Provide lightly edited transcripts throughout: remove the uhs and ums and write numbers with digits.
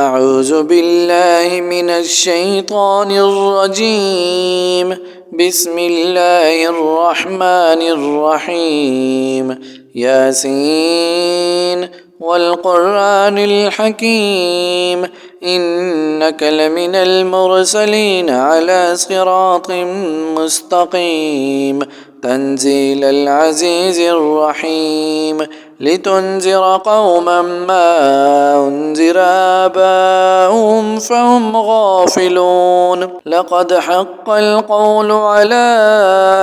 أعوذ بالله من الشيطان الرجيم. بسم الله الرحمن الرحيم. ياسين والقرآن الحكيم إنك لمن المرسلين على صراط مستقيم تنزيل العزيز الرحيم لتنذر قوما ما أنذر آباؤهم فهم غافلون لقد حق القول على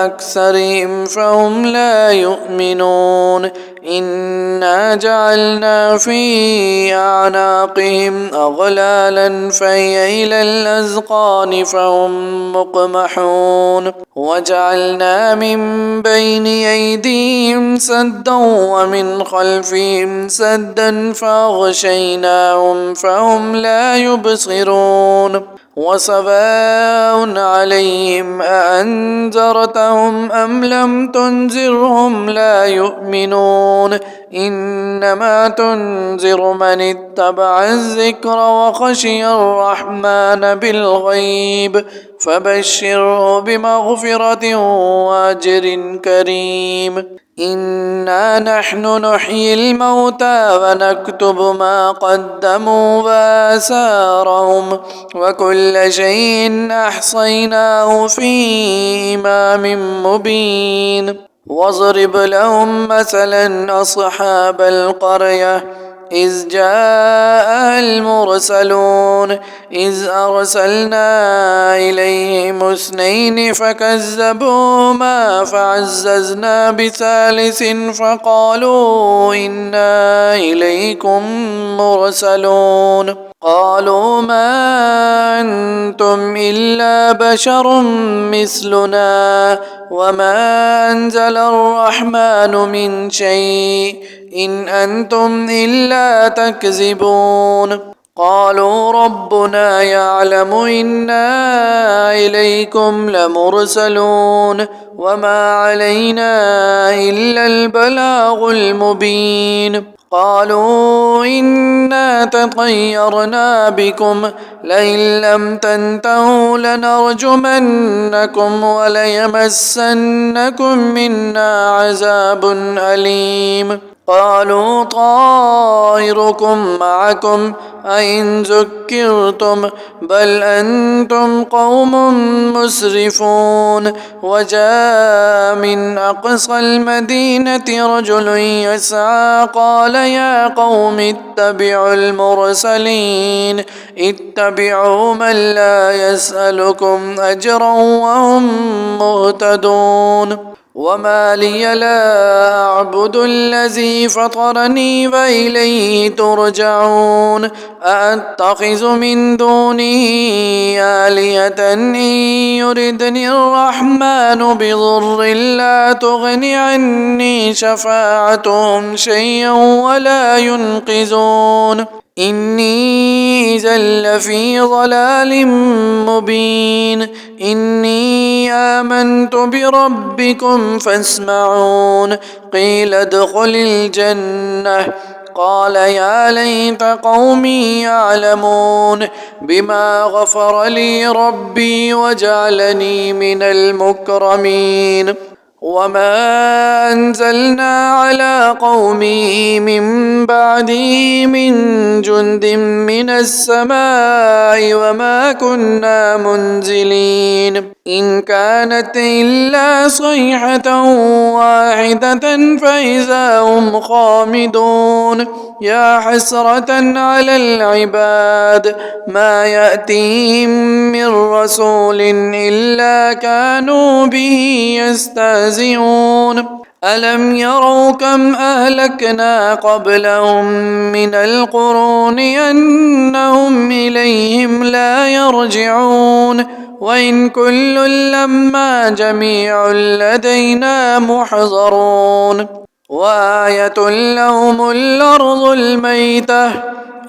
أكثرهم فهم لا يؤمنون إنا جعلنا في أعناقهم أغلالا فهي إلى الأذقان فهم مقمحون وجعلنا من بين أيديهم سدا ومن خلفهم سدا فأغشيناهم فهم لا يبصرون وسواء عليهم أأنذرتهم أم لم تنذرهم لا يؤمنون إنما تنذر من اتبع الذكر وخشي الرحمن بالغيب فبشره بمغفرة وأجر كريم. إنا نحن نحيي الموتى ونكتب ما قدموا وآثارهم وكل شيء أحصيناه في إمام مبين واضرب لهم مثلا أصحاب القرية إذ جاء المرسلون إذ أرسلنا إليهم اثنين فكذبوهما فعززنا بثالث فقالوا إنا إليكم مرسلون قالوا ما أنتم إلا بشر مثلنا وما أنزل الرحمن من شيء إن أنتم إلا تكذبون قالوا ربنا يعلم إنا إليكم لمرسلون وما علينا إلا البلاغ المبين قالوا إنا تطيرنا بكم لئن لم تنتهوا لنرجمنكم وليمسنكم منا عذاب أليم قالوا طائركم معكم أئن ذكرتم بل أنتم قوم مسرفون وجاء من أقصى المدينة رجل يسعى قال يا قوم اتبعوا المرسلين اتبعوا من لا يسألكم أجرا وهم مهتدون وما لي لا أعبد الذي فطرني وإليه ترجعون أأتخذ من دونه آلهة إن يردني الرحمن بضر لا تغن عني شفاعتهم شيئا ولا ينقذون إني إذا لفي ضلال مبين إني آمنت بربكم فاسمعون قيل ادخل الجنة قال يا ليت قومي يعلمون بما غفر لي ربي وجعلني من المكرمين وما أنزلنا على قومه من بعده من جند من السماء وما كنا منزلين إن كانت إلا صيحة واحدة فإذا هم خامدون يا حسرة على العباد ما يأتيهم من رسول إلا كانوا به يستهزئون ألم يروا كم أهلكنا قبلهم من القرون أنهم إليهم لا يرجعون وإن كل لما جميع لدينا محضرون وآية لهم الأرض الميتة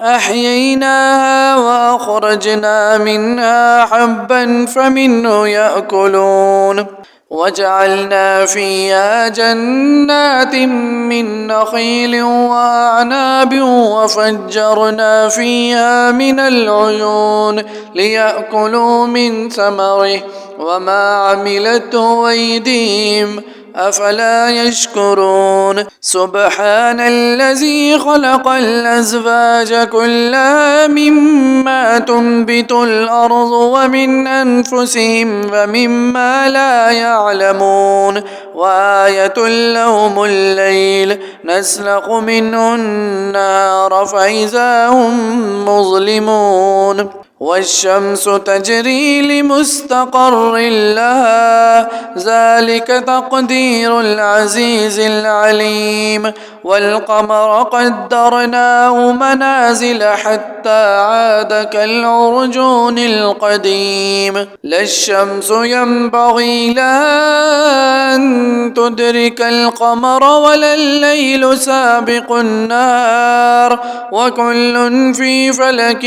أحييناها وأخرجنا منها حبا فمنه يأكلون وجعلنا فيها جنات من نخيل وأعناب وفجرنا فيها من العيون ليأكلوا من ثمره وما عملته أيديهم أفلا يشكرون سبحان الذي خلق الأزواج كلها مما تنبت الأرض ومن أنفسهم ومما لا يعلمون وآية لهم الليل نسلخ منه النار فإذا هم مظلمون والشمس تجري لمستقر لها ذلك تقدير العزيز العليم والقمر قدرناه منازل حتى عاد كالعرجون القديم لا الشمس ينبغي لها أن تدرك القمر ولا الليل سابق النهار وكل في فلك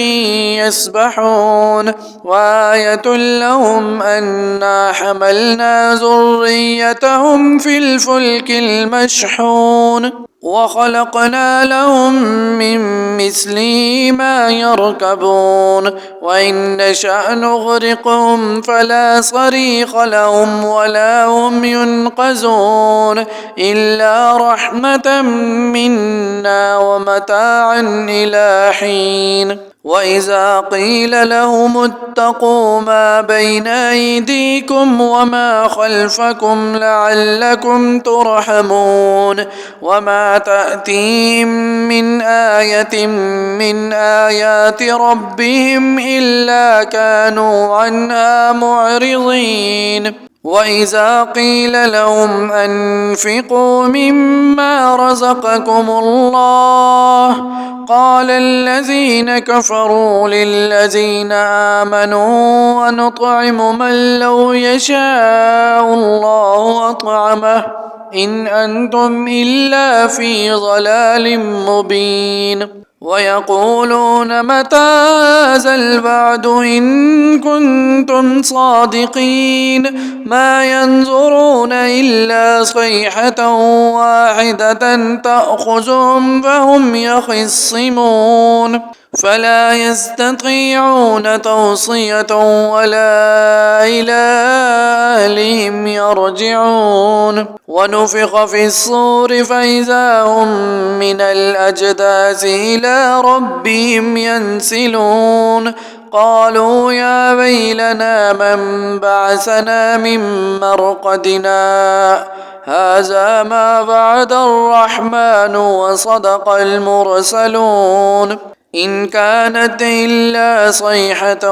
يسبحون وآية لهم أنا حملنا ذريتهم في الفلك المشحون وخلقنا لهم من مثله ما يركبون وإن نشأ نغرقهم فلا صريخ لهم ولا هم ينقذون إلا رحمة منا ومتاعا إلى حين وإذا قيل لهم اتقوا ما بين أيديكم وما خلفكم لعلكم ترحمون وما تأتيهم من آية من آيات ربهم إلا كانوا عنها معرضين وإذا قيل لهم أنفقوا مما رزقكم الله قال الذين كفروا للذين آمنوا ونطعم من لو يشاء الله أطعمه إن أنتم إلا في ضلال مبين ويقولون متى هذا الوعد إن كنتم صادقين ما ينظرون إلا صيحة واحدة تأخذهم فهم يخصمون فلا يستطيعون توصية ولا إلى أهلهم يرجعون ونفخ في الصور فإذا هم من الأجداث إلى ربهم ينسلون قالوا يا ويلنا من بعثنا من مرقدنا هذا ما وعد الرحمن وصدق المرسلون إن كانت إلا صيحة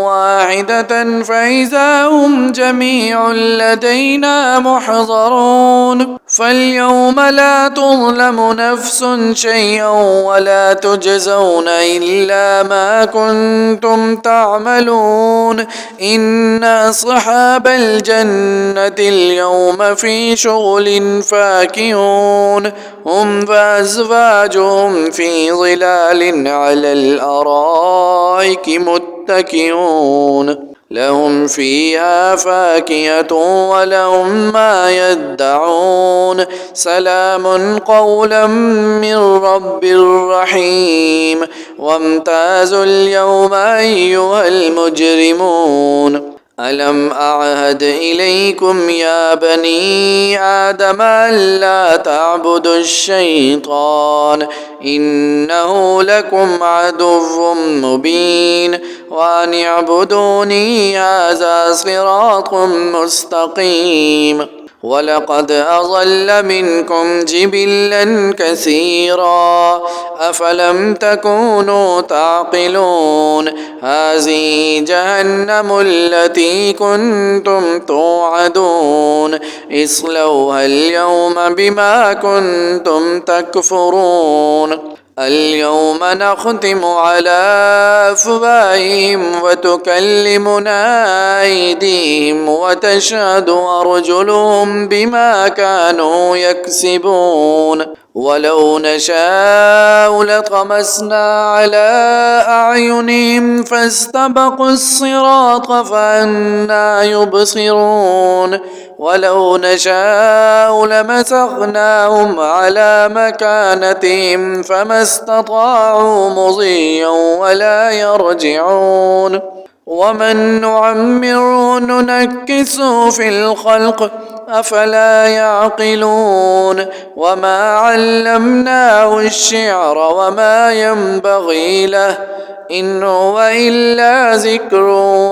واحدة فإذا هم جميع لدينا محضرون فاليوم لا تظلم نفس شيئا ولا تجزون إلا ما كنتم تعملون إن أصحاب الجنة اليوم في شغل فاكهون هم وأزواجهم في ظلال على الأرائك متكئون لهم فيها فاكهة ولهم ما يدعون سلام قولا من رب رحيم وامتازوا اليوم أيها المجرمون ألم أعهد إليكم يا بني آدم ألا تعبدوا الشيطان إنه لكم عدو مبين وأن اعبدوني هذا صراط مستقيم ولقد أضل منكم جبلا كثيرا أفلم تكونوا تعقلون هذه جهنم التي كنتم توعدون اصلوها اليوم بما كنتم تكفرون اليوم نختم على أفواههم وتكلمنا أيديهم وتشهد أرجلهم بما كانوا يكسبون ولو نشاء لطمسنا على أعينهم فاستبقوا الصراط فأنى يبصرون ولو نشاء لمسخناهم على مكانتهم فما استطاعوا مضيا ولا يرجعون ومن نعمره ننكسه في الخلق أفلا يعقلون وما علمناه الشعر وما ينبغي له إن هو إلا ذكر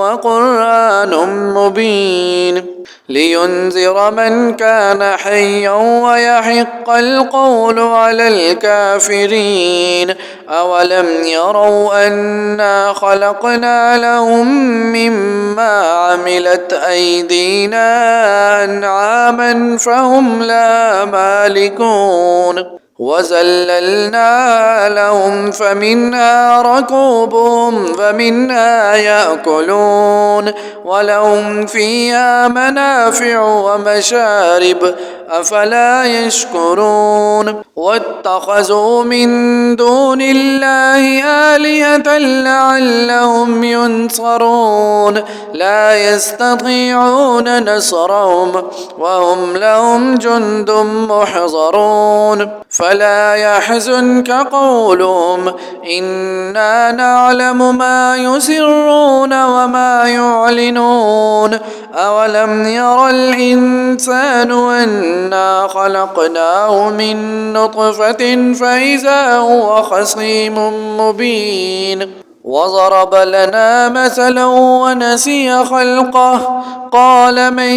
وقرآن مبين لينذر من كان حيا ويحق القول على الكافرين أولم يروا أنا خلقنا لهم مما عملت أيدينا أنعاما فهم لا مالكون وذللنا لهم فمنها ركوبهم فمنها يأكلون ولهم فيها منافع ومشارب أفلا يشكرون واتخذوا من دون الله آلهة لعلهم ينصرون لا يستطيعون نصرهم وهم لهم جند محضرون فلا يحزنك قولهم إنا نعلم ما يسرون وما يعلنون أولم ير الإنسان أنا خلقناه من نطفة فإذا هو خصيم مبين وضرب لنا مثلا ونسي خلقه قال من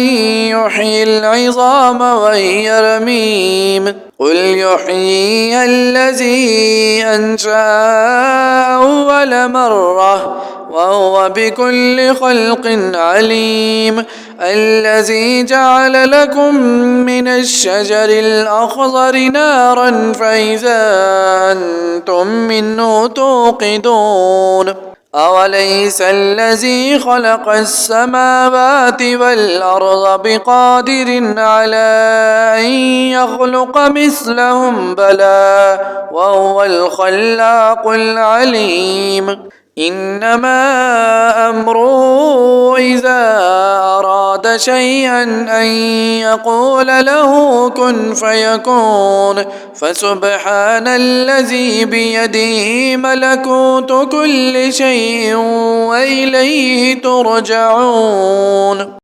يحيي العظام وهي رميم قل يحيي الذي أنشأ أول مرة وهو بكل خلق عليم الذي جعل لكم من الشجر الأخضر نارا فإذا أنتم منه توقدون أوليس الذي خلق السماوات والأرض بقادر على أن يخلق مثلهم بلى وهو الخلاق العليم إنما أمره إذا أراد شيئا أن يقول له كن فيكون فسبحان الذي بيده ملكوت كل شيء وإليه ترجعون.